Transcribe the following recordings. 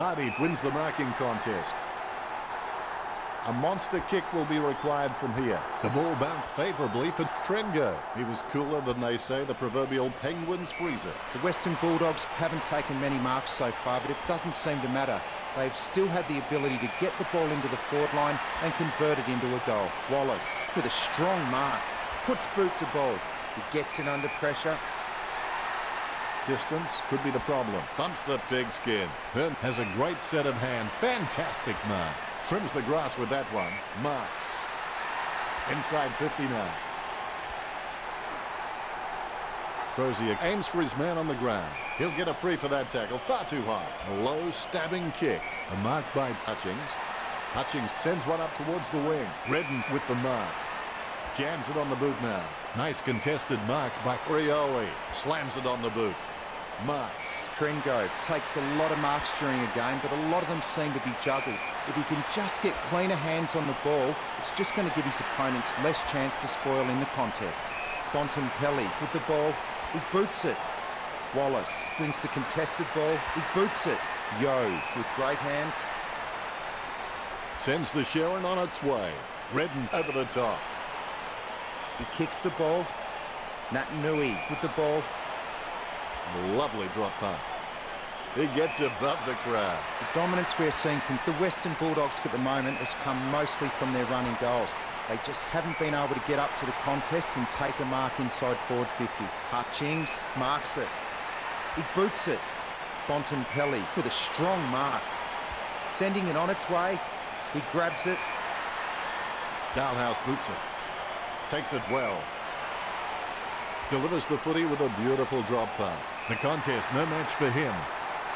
Hardy wins the marking contest. A monster kick will be required from here. The ball bounced favourably for Trengo. He was cooler than they say the proverbial Penguins freezer. The Western Bulldogs haven't taken many marks so far, but it doesn't seem to matter. They've still had the ability to get the ball into the forward line and convert it into a goal. Wallace, with a strong mark, puts boot to ball. He gets it under pressure. Distance could be the problem. Thumps the pigskin. Hearn has a great set of hands. Fantastic mark. Trims the grass with that one. Marks. Inside 50 now. Crozier aims for his man on the ground. He'll get a free for that tackle. Far too high. A low stabbing kick. A mark by Hutchings. Hutchings sends one up towards the wing. Redden with the mark. Jams it on the boot now. Nice contested mark by Rioli. Slams it on the boot. Marks. Trengo takes a lot of marks during a game, but a lot of them seem to be juggled. If he can just get cleaner hands on the ball, it's just going to give his opponents less chance to spoil in the contest. Bontempelli with the ball. He boots it. Wallace wins the contested ball. He boots it. Yo with great hands. Sends the Sharon on its way. Redden over the top. He kicks the ball. Nui with the ball. Lovely drop punt. He gets above the crowd. The dominance we're seeing from the Western Bulldogs at the moment has come mostly from their running goals. They just haven't been able to get up to the contest and take a mark inside forward 50. Hutchings marks it. He boots it. Bontempelli with a strong mark. Sending it on its way. He grabs it. Dalhouse boots it. Takes it well. Delivers the footy with a beautiful drop pass. The contest, no match for him.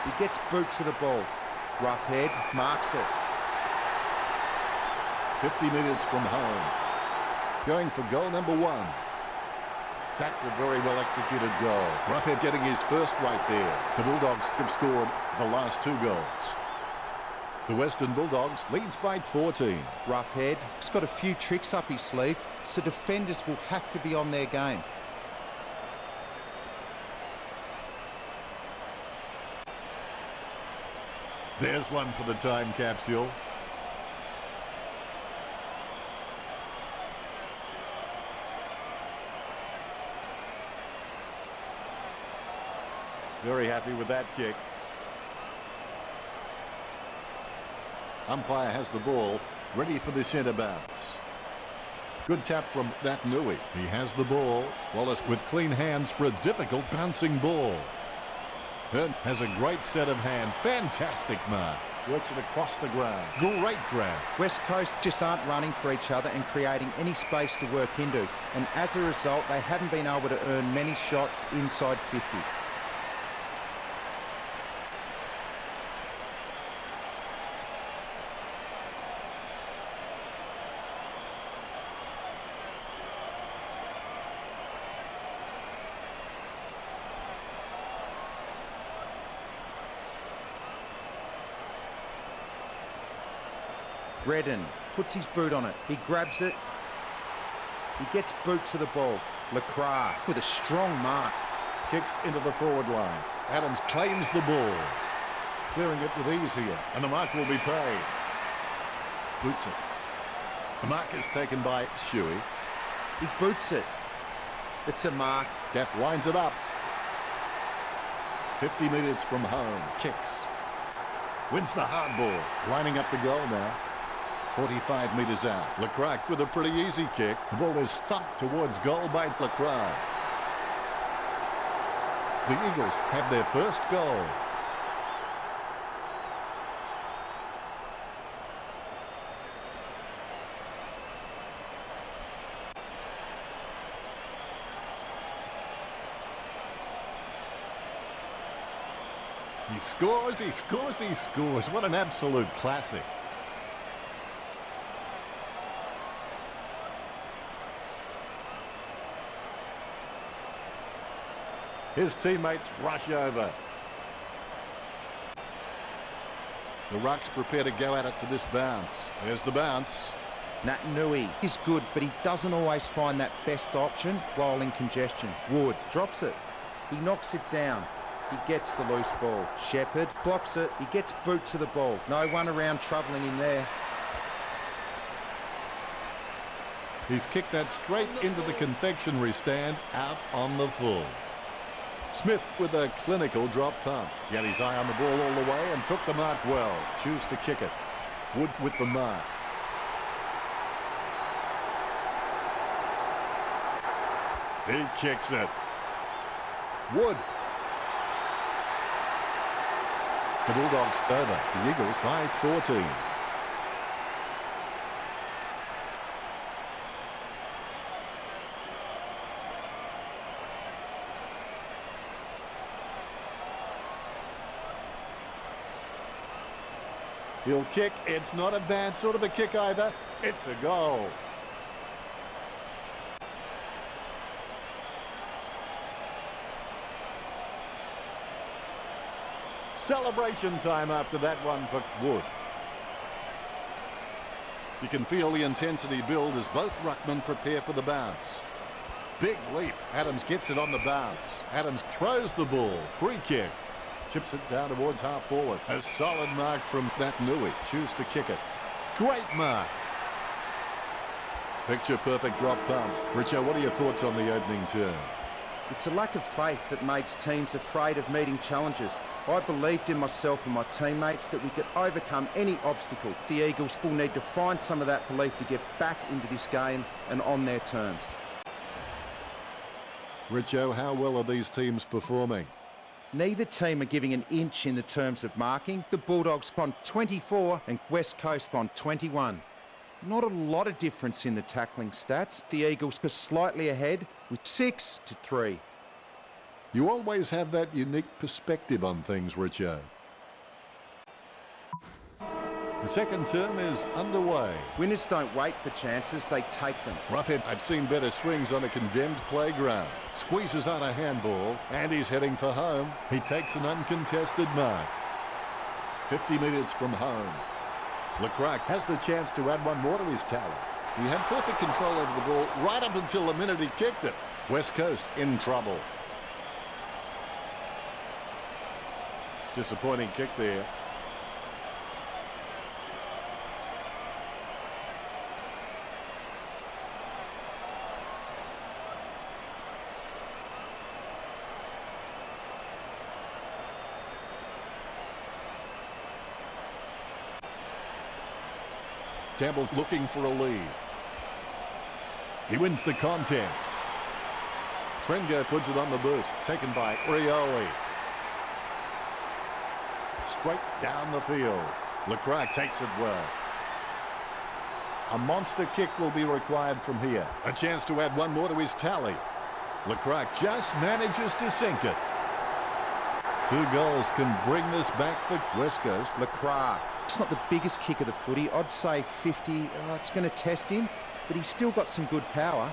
He gets boot to the ball. Rough head, marks it. 50 metres from home. Going for goal number 1. That's a very well executed goal. Roughhead getting his first right there. The Bulldogs have scored the last 2 goals. The Western Bulldogs leads by 14. Roughhead has got a few tricks up his sleeve, so defenders will have to be on their game. There's one for the time capsule. Very happy with that kick. Umpire has the ball, ready for the centre bounce. Good tap from Nui. He has the ball. Wallace with clean hands for a difficult bouncing ball. Hearn has a great set of hands. Fantastic mark. Works it across the ground. Great grab. West Coast just aren't running for each other and creating any space to work into. And as a result, they haven't been able to earn many shots inside 50. Redden puts his boot on it. He grabs it. He gets boot to the ball. Lacroix with a strong mark. Kicks into the forward line. Adams claims the ball. Clearing it with ease here. And the mark will be paid. Boots it. The mark is taken by Shuey. He boots it. It's a mark. Gaff winds it up. 50 metres from home. Kicks. Wins the hard ball. Lining up the goal now. 45 metres out. Lacroix with a pretty easy kick. The ball is thumped towards goal by Lacroix. The Eagles have their first goal. He scores, he scores, he scores. What an absolute classic. His teammates rush over. The Rucks prepare to go at it to this bounce. There's the bounce. Nui is good, but he doesn't always find that best option while in congestion. Wood drops it. He knocks it down. He gets the loose ball. Shepherd blocks it. He gets boot to the ball. No one around troubling him there. He's kicked that straight into the confectionery stand out on the full. Smith with a clinical drop punt. He had his eye on the ball all the way and took the mark well. Choose to kick it. Wood with the mark. He kicks it. Wood. The Bulldogs over. The Eagles by 14. He'll kick. It's not a bad sort of a kick either. It's a goal. Celebration time after that one for Wood. You can feel the intensity build as both ruckmen prepare for the bounce. Big leap. Adams gets it on the bounce. Adams throws the ball. Free kick. Chips it down towards half forward. A solid mark from Mcintosh. Choose to kick it. Great mark. Picture perfect drop punt. Richo, what are your thoughts on the opening term? It's a lack of faith that makes teams afraid of meeting challenges. I believed in myself and my teammates that we could overcome any obstacle. The Eagles will need to find some of that belief to get back into this game and on their terms. Richo, how well are these teams performing? Neither team are giving an inch in the terms of marking. The Bulldogs on 24 and West Coast on 21. Not a lot of difference in the tackling stats. The Eagles are slightly ahead with 6-3. You always have that unique perspective on things, Richo. The second term is underway. Winners don't wait for chances, they take them. Roughhead, I've seen better swings on a condemned playground. Squeezes on a handball, and he's heading for home. He takes an uncontested mark. 50 metres from home. Lecrac has the chance to add one more to his tally. He had perfect control over the ball right up until the minute he kicked it. West Coast in trouble. Disappointing kick there. Campbell looking for a lead. He wins the contest. Trengo puts it on the boot. Taken by Rioli. Straight down the field. Lecrac takes it well. A monster kick will be required from here. A chance to add one more to his tally. Lecrac just manages to sink it. 2 goals can bring this back for West Coast. Lecrac. It's not the biggest kick of the footy. I'd say 50. Oh, it's going to test him, but he's still got some good power.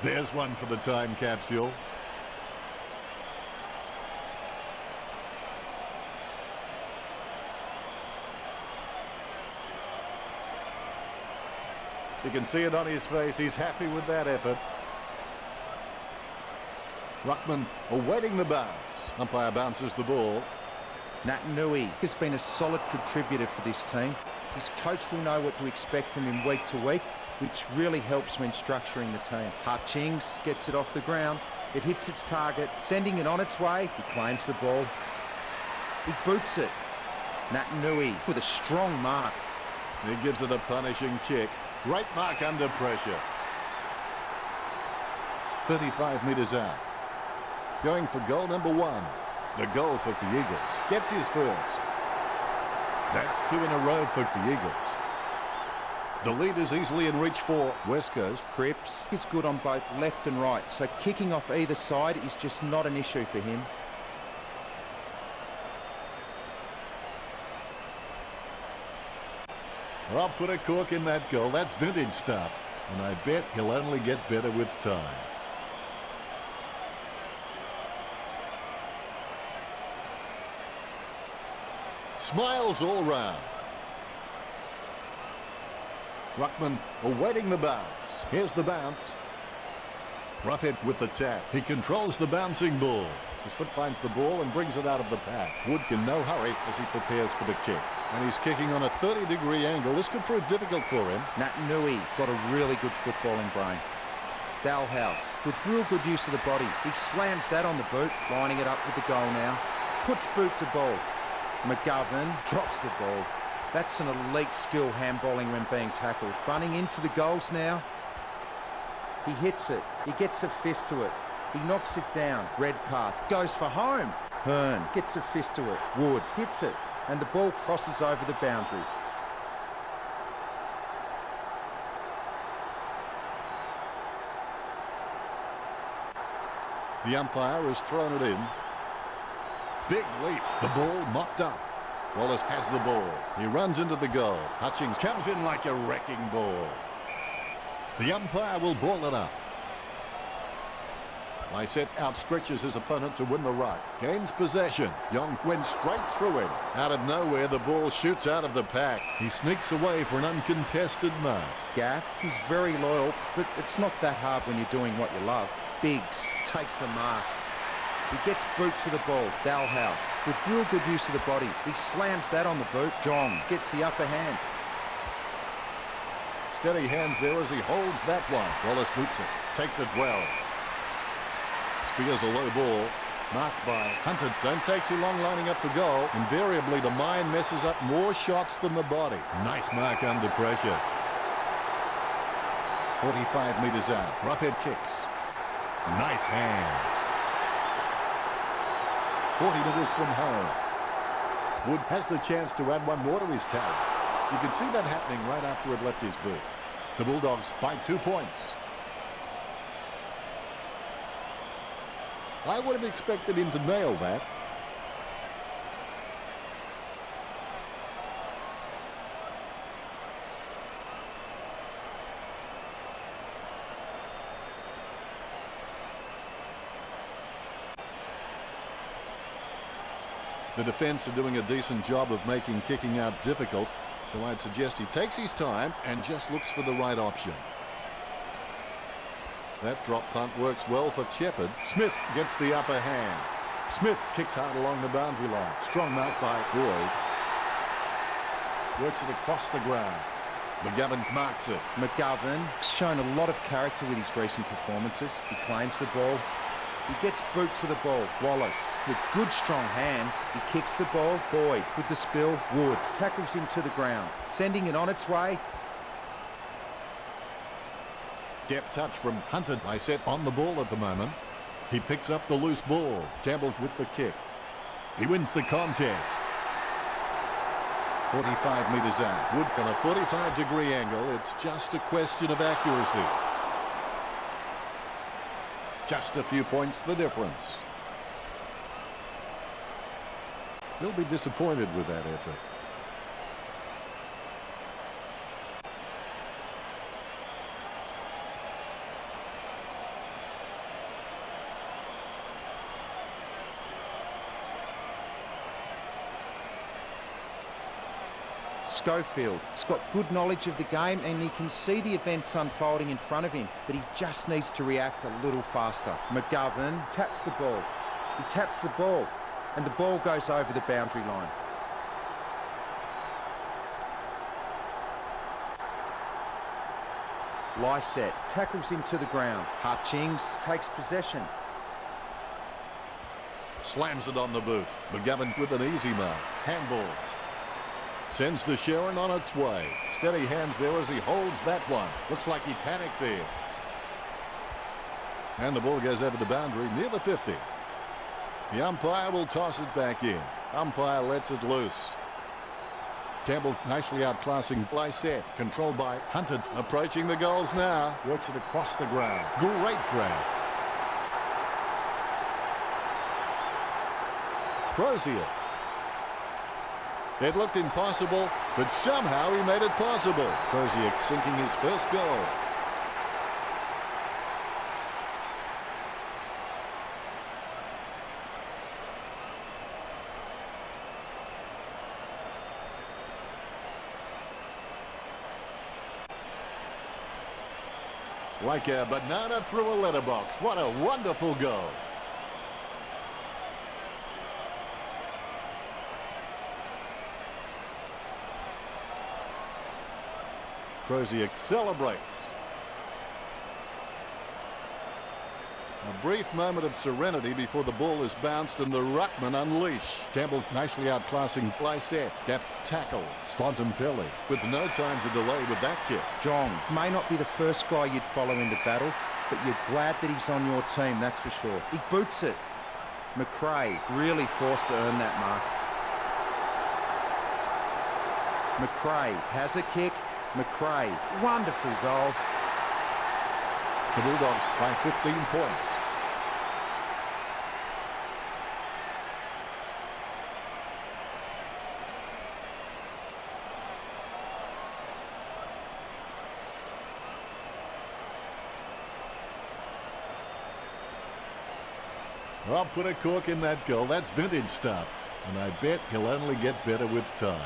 There's one for the time capsule. You can see it on his face. He's happy with that effort. Ruckman awaiting the bounce. Umpire bounces the ball. Mcintosh has been a solid contributor for this team. His coach will know what to expect from him week to week, which really helps when structuring the team. Hutchings gets it off the ground. It hits its target, sending it on its way. He claims the ball. He boots it. Mcintosh with a strong mark. He gives it a punishing kick. Great mark under pressure. 35 metres out. Going for goal number 1. The goal for the Eagles. Gets his first. That's 2 in a row for the Eagles. The lead is easily in reach for West Coast. Cripps is good on both left and right, so kicking off either side is just not an issue for him. I'll put a cork in that goal. That's vintage stuff. And I bet he'll only get better with time. Smiles all round. Ruckman awaiting the bounce. Here's the bounce. Rough it with the tap. He controls the bouncing ball. His foot finds the ball and brings it out of the pack. Wood in no hurry as he prepares for the kick. And he's kicking on a 30-degree angle. This could prove difficult for him. Nat Nui got a really good footballing brain. Dalhouse with real good use of the body. He slams that on the boot, lining it up with the goal now. Puts boot to ball. McGovern drops the ball. That's an elite skill handballing when being tackled. Running in for the goals now. He hits it. He gets a fist to it. He knocks it down. Redpath goes for home. Hearn gets a fist to it. Wood hits it. And the ball crosses over the boundary. The umpire has thrown it in. Big leap. The ball mopped up. Wallace has the ball. He runs into the goal. Hutchings comes in like a wrecking ball. The umpire will ball it up. Lysette outstretches his opponent to win the ruck. Gains possession. Young went straight through him. Out of nowhere, the ball shoots out of the pack. He sneaks away for an uncontested mark. Gaff is very loyal, but it's not that hard when you're doing what you love. Biggs takes the mark. He gets boot to the ball. Dalhouse with real good use of the body. He slams that on the boot. John gets the upper hand. Steady hands there as he holds that one. Wallace boots it. Takes it well. Spears a low ball. Marked by Hunter. Don't take too long lining up for goal. Invariably, the mind messes up more shots than the body. Nice mark under pressure. 45 metres out. Roughhead kicks. Nice hands. 40 metres from home. Wood has the chance to add one more to his tally. You can see that happening right after it left his boot. The Bulldogs by 2 points. I would have expected him to nail that. The defence are doing a decent job of making kicking out difficult, so I'd suggest he takes his time and just looks for the right option. That drop punt works well for Shepherd. Smith gets the upper hand. Smith kicks hard along the boundary line. Strong mark by Boyd. Works it across the ground. McGovern marks it. McGovern's shown a lot of character with his recent performances. He claims the ball. He gets boot to the ball. Wallace with good strong hands. He kicks the ball. Boyd with the spill. Wood tackles him to the ground, sending it on its way. Deft touch from Hunter. Lysette on the ball at the moment. He picks up the loose ball. Campbell with the kick. He wins the contest. 45 metres out. Wood on a 45-degree angle. It's just a question of accuracy. Just a few points the difference. He'll be disappointed with that effort. Schofield's got good knowledge of the game and he can see the events unfolding in front of him, but he just needs to react a little faster. McGovern taps the ball. He taps the ball and the ball goes over the boundary line. Lysette tackles him to the ground. Hutchings takes possession. Slams it on the boot. McGovern with an easy mark. Handballs. Sends the Sharon on its way. Steady hands there as he holds that one. Looks like he panicked there. And the ball goes over the boundary near the 50. The umpire will toss it back in. Umpire lets it loose. Campbell nicely outclassing Lysette. Controlled by Hunter. Approaching the goals now. Works it across the ground. Great grab. Crozier. It looked impossible, but somehow he made it possible. Crozier sinking his first goal. Like a banana through a letterbox. What a wonderful goal. Crozier celebrates. A brief moment of serenity before the ball is bounced and the ruckman unleash. Campbell nicely outclassing Lysette. Deft tackles Bontempelli with no time to delay with that kick. Jong may not be the first guy you'd follow into battle, but you're glad that he's on your team, that's for sure. He boots it. McRae really forced to earn that mark. McRae has a kick. McRae, wonderful goal. The Bulldogs by 15 points. I'll put a cork in that goal. That's vintage stuff. And I bet he'll only get better with time.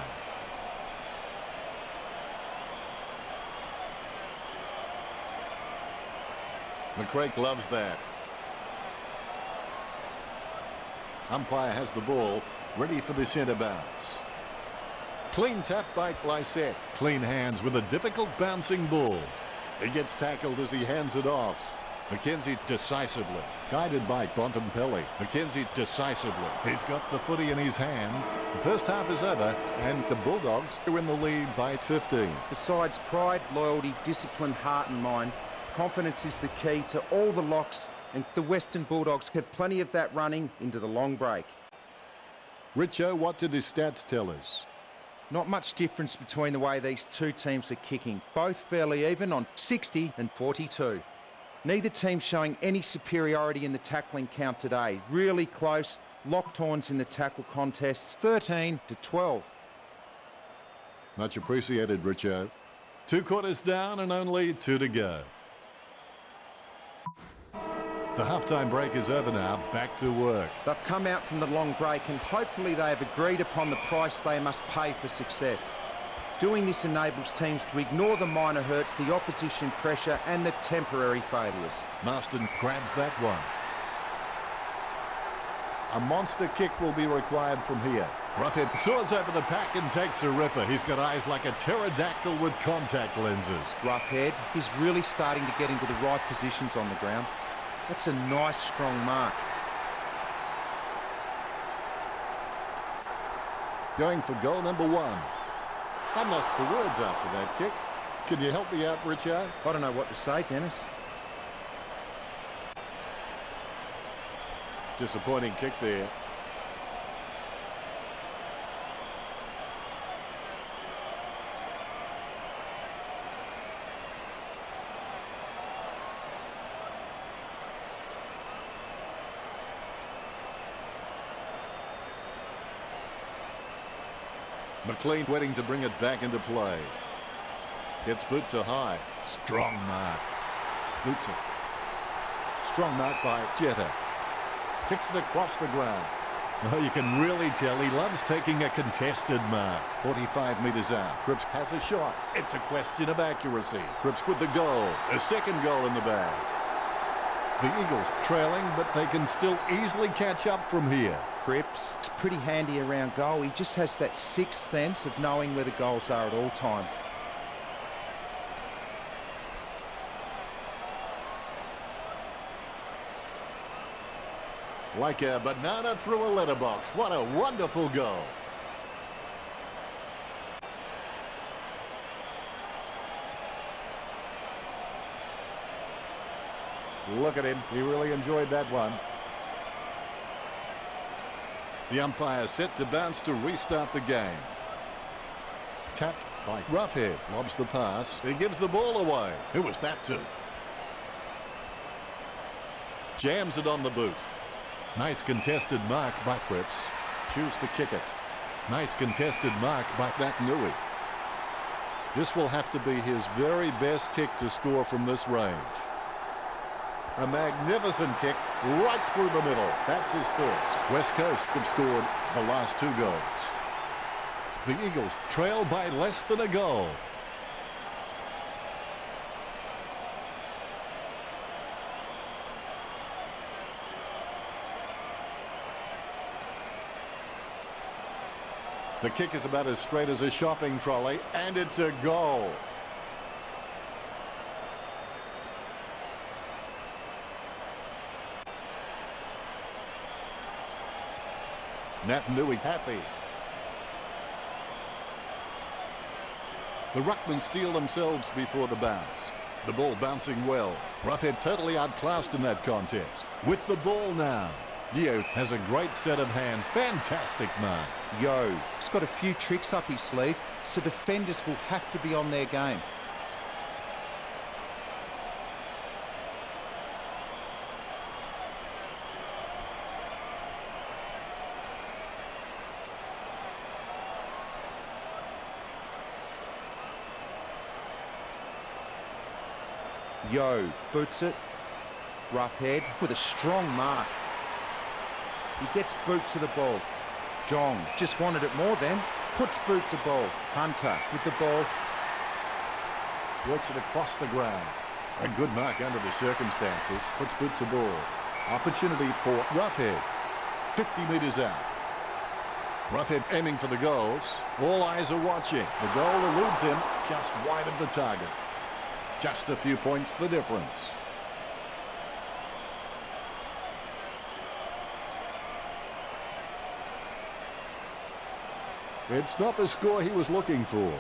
McRae loves that. Umpire has the ball, ready for the centre bounce. Clean tap by Lysette. Clean hands with a difficult bouncing ball. He gets tackled as he hands it off. McKenzie decisively. Guided by Bontempelli. McKenzie decisively. He's got the footy in his hands. The first half is over and the Bulldogs are in the lead by 15. Besides pride, loyalty, discipline, heart and mind, confidence is the key to all the locks, and the Western Bulldogs have plenty of that running into the long break. Richo, what did his stats tell us? Not much difference between the way these two teams are kicking. Both fairly even on 60 and 42. Neither team showing any superiority in the tackling count today. Really close, locked horns in the tackle contests, 13 to 12. Much appreciated, Richo. 2 quarters down and only 2 to go. The halftime break is over now. Back to work. They've come out from the long break and hopefully they have agreed upon the price they must pay for success. Doing this enables teams to ignore the minor hurts, the opposition pressure and the temporary failures. Marston grabs that one. A monster kick will be required from here. Roughhead soars over the pack and takes a ripper. He's got eyes like a pterodactyl with contact lenses. Roughhead is really starting to get into the right positions on the ground. That's a nice, strong mark. Going for goal number 1. I'm lost for words after that kick. Can you help me out, Richard? I don't know what to say, Dennis. Disappointing kick there. McLean waiting to bring it back into play. Gets boot to high. Strong mark. Boots it. Strong mark by Jetta. Kicks it across the ground. Oh, you can really tell he loves taking a contested mark. 45 metres out. Cripps has a shot. It's a question of accuracy. Cripps with the goal. A second goal in the bag. The Eagles trailing, but they can still easily catch up from here. Cripps is pretty handy around goal. He just has that sixth sense of knowing where the goals are at all times. Like a banana through a letterbox. What a wonderful goal. Look at him. He really enjoyed that one. The umpire set to bounce to restart the game. Tapped by Roughhead. Lobs the pass. He gives the ball away. Who was that to? Jams it on the boot. Nice contested mark by Cripps. Choose to kick it. Nice contested mark by McNui. This will have to be his very best kick to score from this range. A magnificent kick right through the middle. That's his first. West Coast have scored the last 2 goals. The Eagles trail by less than a goal. The kick is about as straight as a shopping trolley, and it's a goal. Naitanui happy. The ruckmen steel themselves before the bounce. The ball bouncing well. Roughhead totally outclassed in that contest. With the ball now. Dio has a great set of hands. Fantastic mark. Yo, he's got a few tricks up his sleeve, so defenders will have to be on their game. Yo, boots it. Roughhead with a strong mark. He gets boot to the ball. Jong just wanted it more then. Puts boot to ball. Hunter with the ball. Works it across the ground. A good mark under the circumstances. Puts boot to ball. Opportunity for Roughhead. 50 metres out. Roughhead aiming for the goals. All eyes are watching. The goal eludes him just wide of the target. Just a few points the difference. It's not the score he was looking for.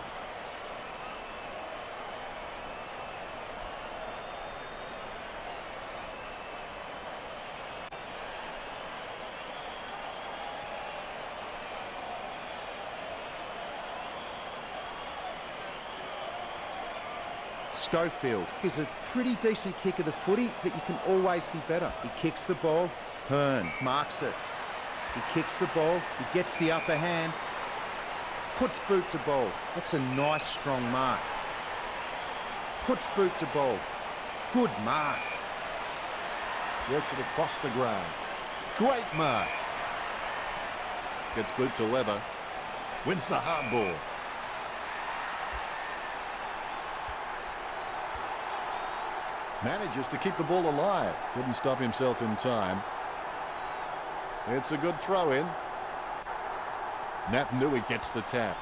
Schofield is a pretty decent kick of the footy, but you can always be better. He kicks the ball. Hearn marks it. He kicks the ball. He gets the upper hand. Puts boot to ball. That's a nice strong mark. Puts boot to ball. Good mark. Works it across the ground. Great mark. Gets boot to leather. Wins the hard ball. Manages to keep the ball alive. Couldn't stop himself in time. It's a good throw in. Naitanui gets the tap.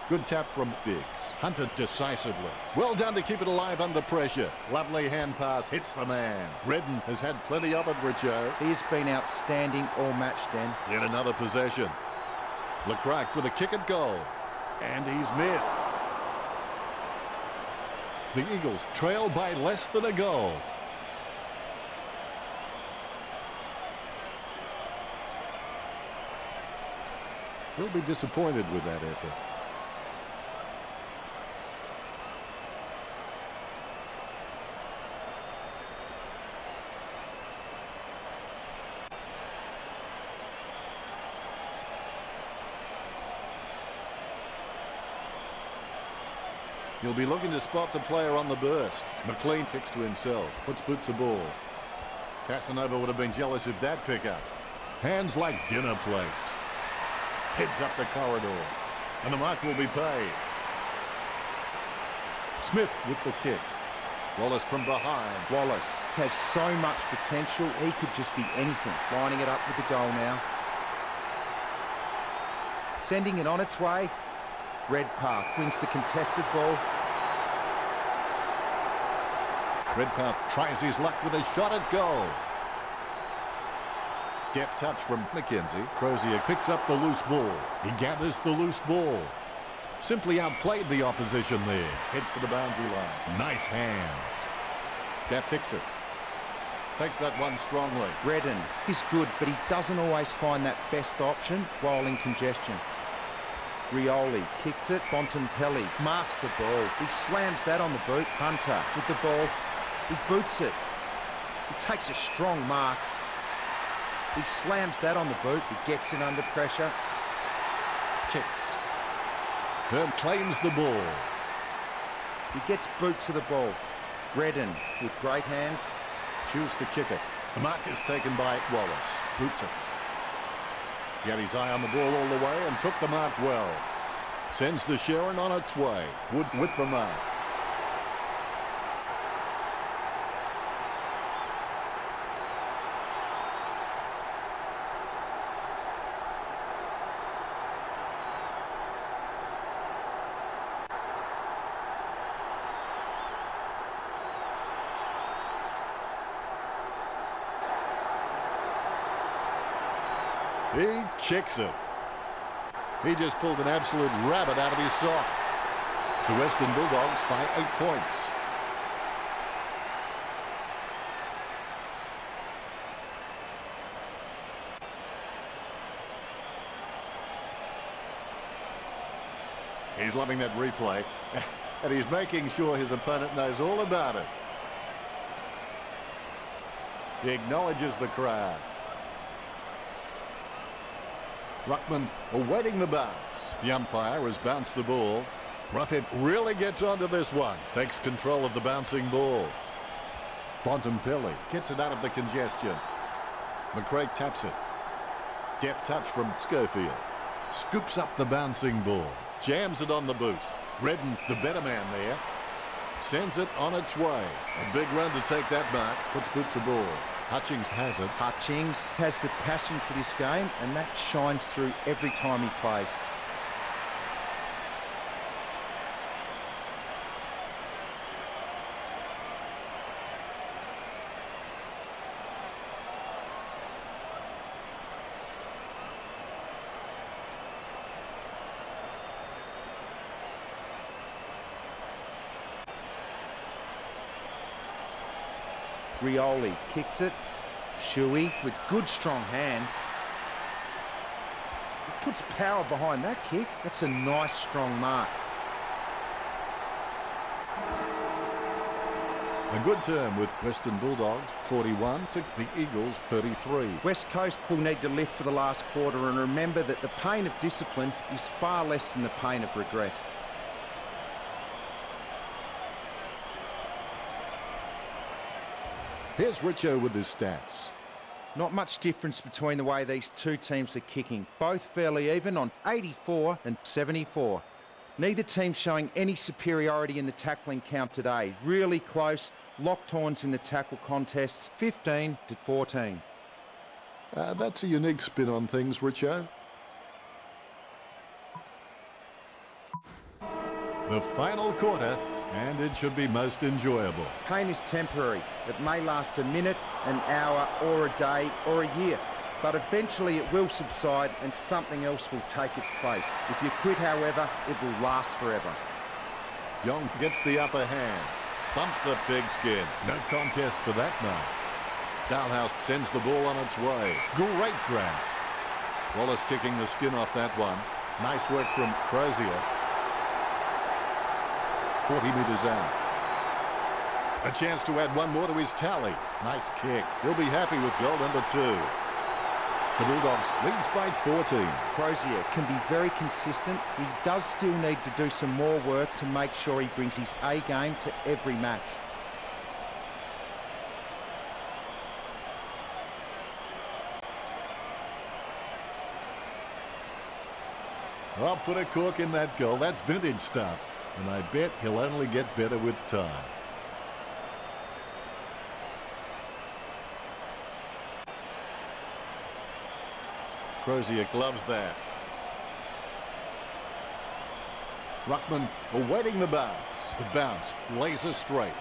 Good tap from Biggs. Hunter decisively. Well done to keep it alive under pressure. Lovely hand pass hits the man. Redden has had plenty of it, Richo. He's been outstanding all match, Den. Yet another possession. Lecrac with a kick at goal. And he's missed. The Eagles trail by less than a goal. He'll be disappointed with that effort. He'll be looking to spot the player on the burst. McLean kicks to himself, puts boot to ball. Casanova would have been jealous of that pickup. Hands like dinner plates. Heads up the corridor, and the mark will be paid. Smith with the kick. Wallace from behind. Wallace has so much potential, he could just be anything. Lining it up with the goal now. Sending it on its way. Redpath wins the contested ball. Redpath tries his luck with a shot at goal. Deft touch from McKenzie. Crozier picks up the loose ball. He gathers the loose ball. Simply outplayed the opposition there. Heads for the boundary line. Nice hands. That picks it. Takes that one strongly. Redden is good, but he doesn't always find that best option while in congestion. Rioli kicks it. Bontempelli marks the ball. He slams that on the boot. Hunter with the ball. He boots it. He takes a strong mark. He slams that on the boot. He gets in under pressure. Kicks. Hearn claims the ball. He gets boot to the ball. Redden with great hands. Choose to kick it. The mark is taken by Wallace. Boots it. He had his eye on the ball all the way and took the mark well. Sends the Sharon on its way. Wood with the mark. He kicks it. He just pulled an absolute rabbit out of his sock. The Western Bulldogs by 8 points. He's loving that replay, and he's making sure his opponent knows all about it. He acknowledges the crowd. Ruckman awaiting the bounce. The umpire has bounced the ball. Ruffhead really gets onto this one. Takes control of the bouncing ball. Bontempelli gets it out of the congestion. McRae taps it. Deft touch from Schofield. Scoops up the bouncing ball. Jams it on the boot. Redden, the better man there, sends it on its way. A big run to take that mark. Puts boot to ball. Hutchings has it. Hutchings has the passion for this game, and that shines through every time he plays. Rioli kicks it. Shuey with good strong hands. He puts power behind that kick. That's a nice strong mark. A good term with Western Bulldogs 41 to the Eagles 33. West Coast will need to lift for the last quarter and remember that the pain of discipline is far less than the pain of regret. Here's Richo with his stats. Not much difference between the way these two teams are kicking. Both fairly even on 84 and 74. Neither team showing any superiority in the tackling count today. Really close, locked horns in the tackle contests, 15 to 14. That's a unique spin on things, Richo. The final quarter, and it should be most enjoyable. Pain is temporary. It may last a minute, an hour, or a day, or a year. But eventually it will subside and something else will take its place. If you quit, however, it will last forever. Young gets the upper hand. Bumps the pigskin. No contest for that mark. Dalhouse sends the ball on its way. Great grab. Wallace kicking the skin off that one. Nice work from Crozier. 40 metres out. A chance to add one more to his tally. Nice kick. He'll be happy with goal number 2. The Bulldogs leads by 14. Crozier can be very consistent. He does still need to do some more work to make sure he brings his A game to every match. I'll put a cork in that goal. That's vintage stuff. And I bet he'll only get better with time. Crozier loves that. Ruckman awaiting the bounce. The bounce, laser straight.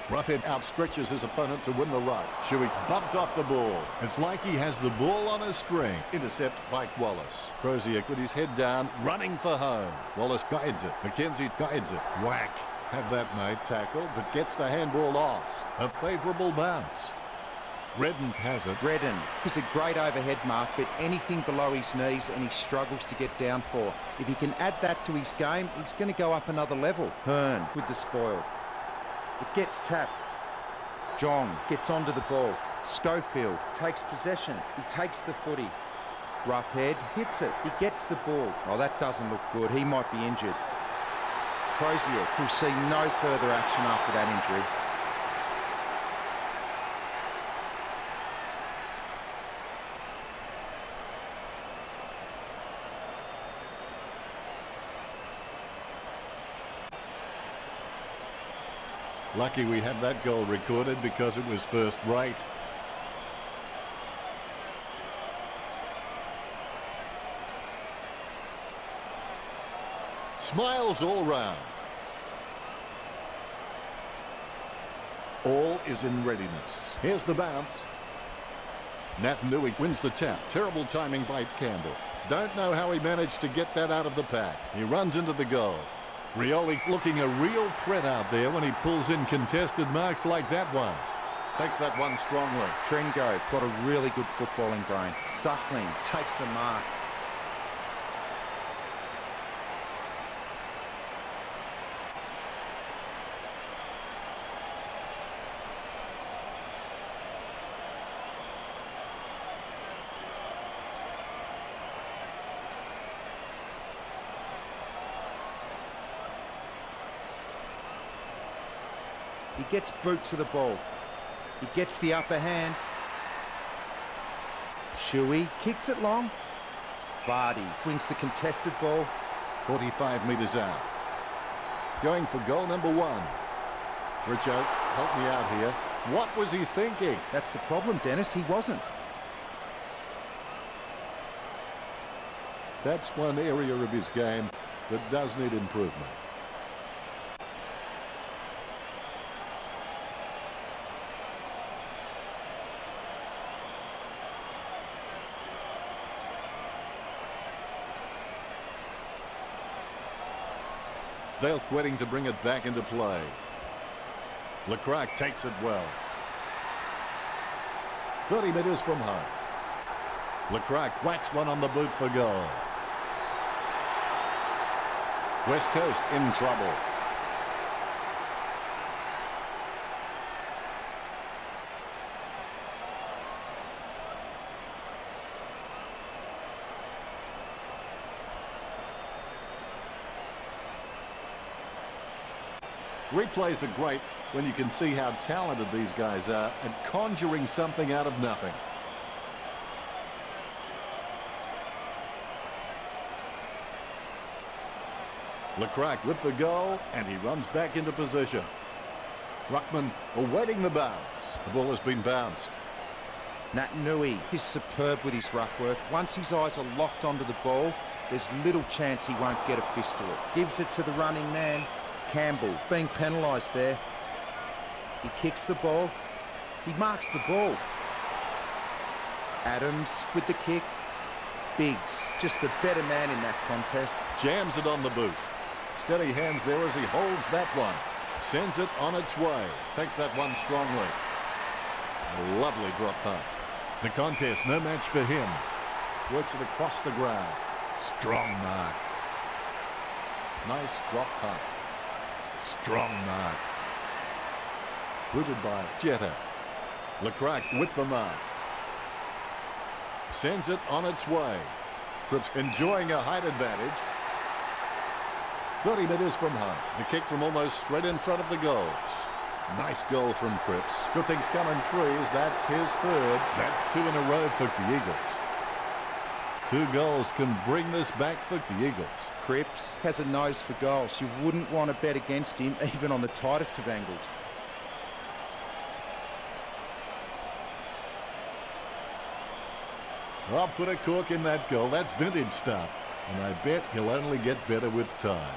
Ruffhead outstretches his opponent to win the ruck. Shuey bumped off the ball. It's like he has the ball on a string. Intercept by Wallace. Crozier with his head down, running for home. Wallace guides it. McKenzie guides it. Whack. Have that, mate. Tackle, but gets the handball off. A favourable bounce. Redden has it. Redden is a great overhead mark, but anything below his knees and he struggles to get down for. If he can add that to his game, he's going to go up another level. Hearn with the spoil. It gets tapped. Jong gets onto the ball. Schofield takes possession. He takes the footy. Roughhead hits it. He gets the ball. Oh, that doesn't look good. He might be injured. Crozier will see no further action after that injury. Lucky we have that goal recorded because it was first rate. Smiles all round. All is in readiness. Here's the bounce. Naitanui wins the tap. Terrible timing by Campbell. Don't know how he managed to get that out of the pack. He runs into the goal. Rioli looking a real threat out there when he pulls in contested marks like that one. Takes that one strongly. Tringo got a really good footballing brain. Suckling takes the mark. He gets boot to the ball. He gets the upper hand. Shuey kicks it long. Vardy wins the contested ball. 45 metres out. Going for goal number 1. Richo, help me out here. What was he thinking? That's the problem, Dennis. He wasn't. That's one area of his game that does need improvement. Dale waiting to bring it back into play. Lecrac takes it well. 30 metres from home. Lecrac whacks one on the boot for goal. West Coast in trouble. Replays are great when you can see how talented these guys are at conjuring something out of nothing. Lecrac with the goal, and he runs back into position. Ruckman awaiting the bounce. The ball has been bounced. Naitanui is superb with his ruck work. Once his eyes are locked onto the ball, there's little chance he won't get a fist to it. Gives it to the running man. Campbell being penalised there. He kicks the ball. He marks the ball. Adams with the kick. Biggs, just the better man in that contest. Jams it on the boot. Steady hands there as he holds that one. Sends it on its way. Takes that one strongly. A lovely drop punt. The contest, no match for him. Works it across the ground. Strong mark. Nice drop punt. Strong mark. Booted by Jetta. Lecrac with the mark. Sends it on its way. Cripps enjoying a height advantage. 30 metres from home. The kick from almost straight in front of the goals. Nice goal from Cripps. Good things coming threes. That's his third. That's 2 in a row for the Eagles. 2 goals can bring this back for the Eagles. Cripps has a nose for goals. You wouldn't want to bet against him, even on the tightest of angles. I'll put a cork in that goal. That's vintage stuff. And I bet he'll only get better with time.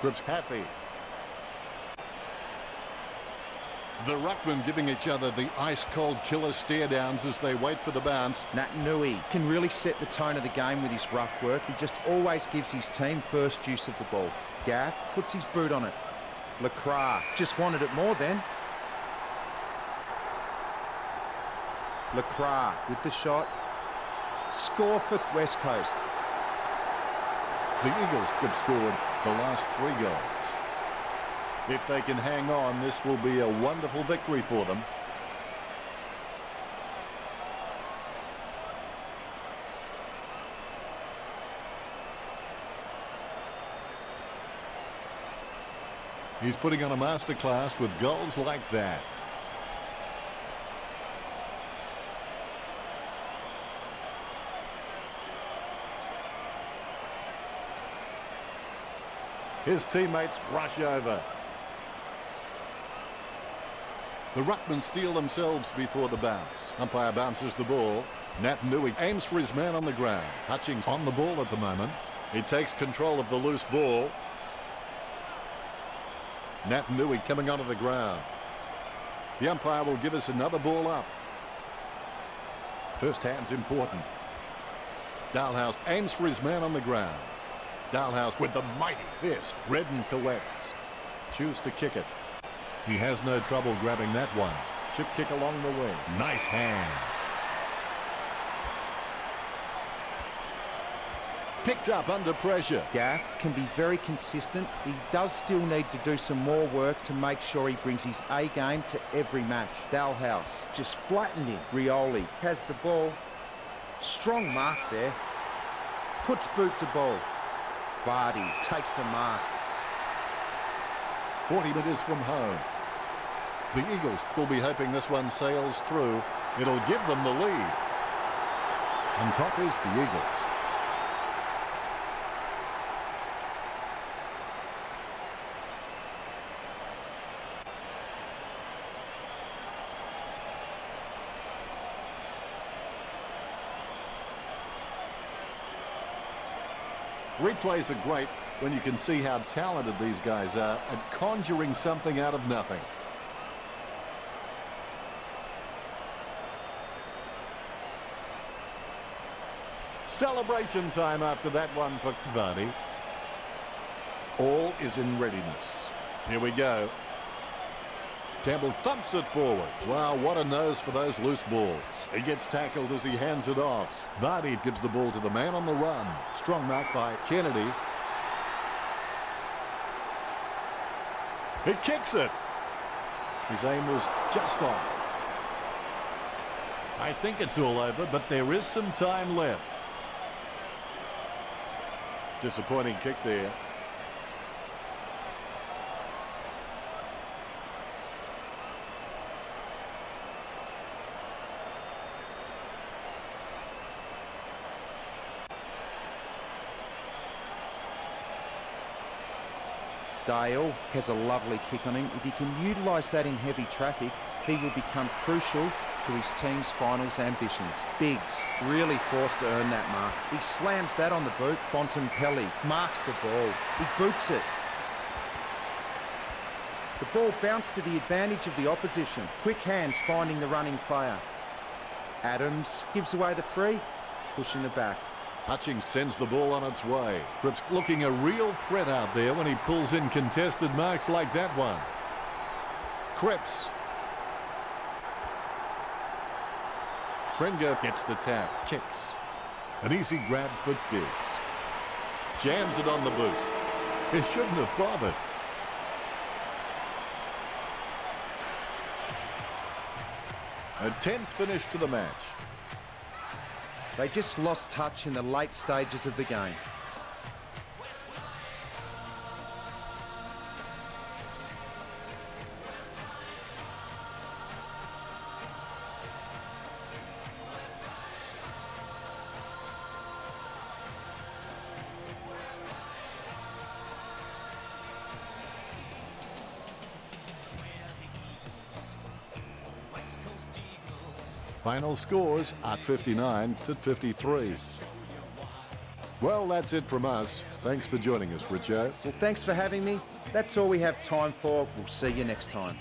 Cripps happy. The ruckmen giving each other the ice-cold killer stare-downs as they wait for the bounce. Naitanui can really set the tone of the game with his ruck work. He just always gives his team first use of the ball. Gaff puts his boot on it. Lecrac just wanted it more then. Lecrac with the shot. Score for West Coast. The Eagles have scored the last 3 goals. If they can hang on, this will be a wonderful victory for them. He's putting on a masterclass with goals like that. His teammates rush over. The ruckmen steal themselves before the bounce. Umpire bounces the ball. Naitanui aims for his man on the ground. Hutchings on the ball at the moment. He takes control of the loose ball. Natanui coming onto the ground. The umpire will give us another ball up. First hand's important. Dalhouse aims for his man on the ground. Dalhouse with the mighty fist. Redden collects. Choose to kick it. He has no trouble grabbing that one. Chip kick along the wing. Nice hands. Picked up under pressure. Gaff can be very consistent. He does still need to do some more work to make sure he brings his A game to every match. Dalhouse just flattened him. Rioli has the ball. Strong mark there. Puts boot to ball. Vardy takes the mark. 40 metres from home. The Eagles will be hoping this one sails through. It'll give them the lead. On top is the Eagles. Replays are great when you can see how talented these guys are at conjuring something out of nothing. Celebration time after that one for Vardy. All is in readiness. Here we go. Campbell thumps it forward. Wow, what a nose for those loose balls. He gets tackled as he hands it off. Vardy gives the ball to the man on the run. Strong mark by Kennedy. He kicks it. His aim was just on. I think it's all over, but there is some time left. Disappointing kick there. Dale has a lovely kick on him. If he can utilise that in heavy traffic, he will become crucial to his team's finals ambitions. Biggs really forced to earn that mark. He slams that on the boot. Bontempelli marks the ball. He boots it. The ball bounced to the advantage of the opposition. Quick hands finding the running player. Adams gives away the free, pushing the back. Hutchings sends the ball on its way. Cripps looking a real threat out there when he pulls in contested marks like that one. Cripps. Trenger gets the tap. Kicks. An easy grab for Biggs. Jams it on the boot. He shouldn't have bothered. A tense finish to the match. They just lost touch in the late stages of the game. Final scores are 59-53. Well, that's it from us. Thanks for joining us, Richo. Well, thanks for having me. That's all we have time for. We'll see you next time.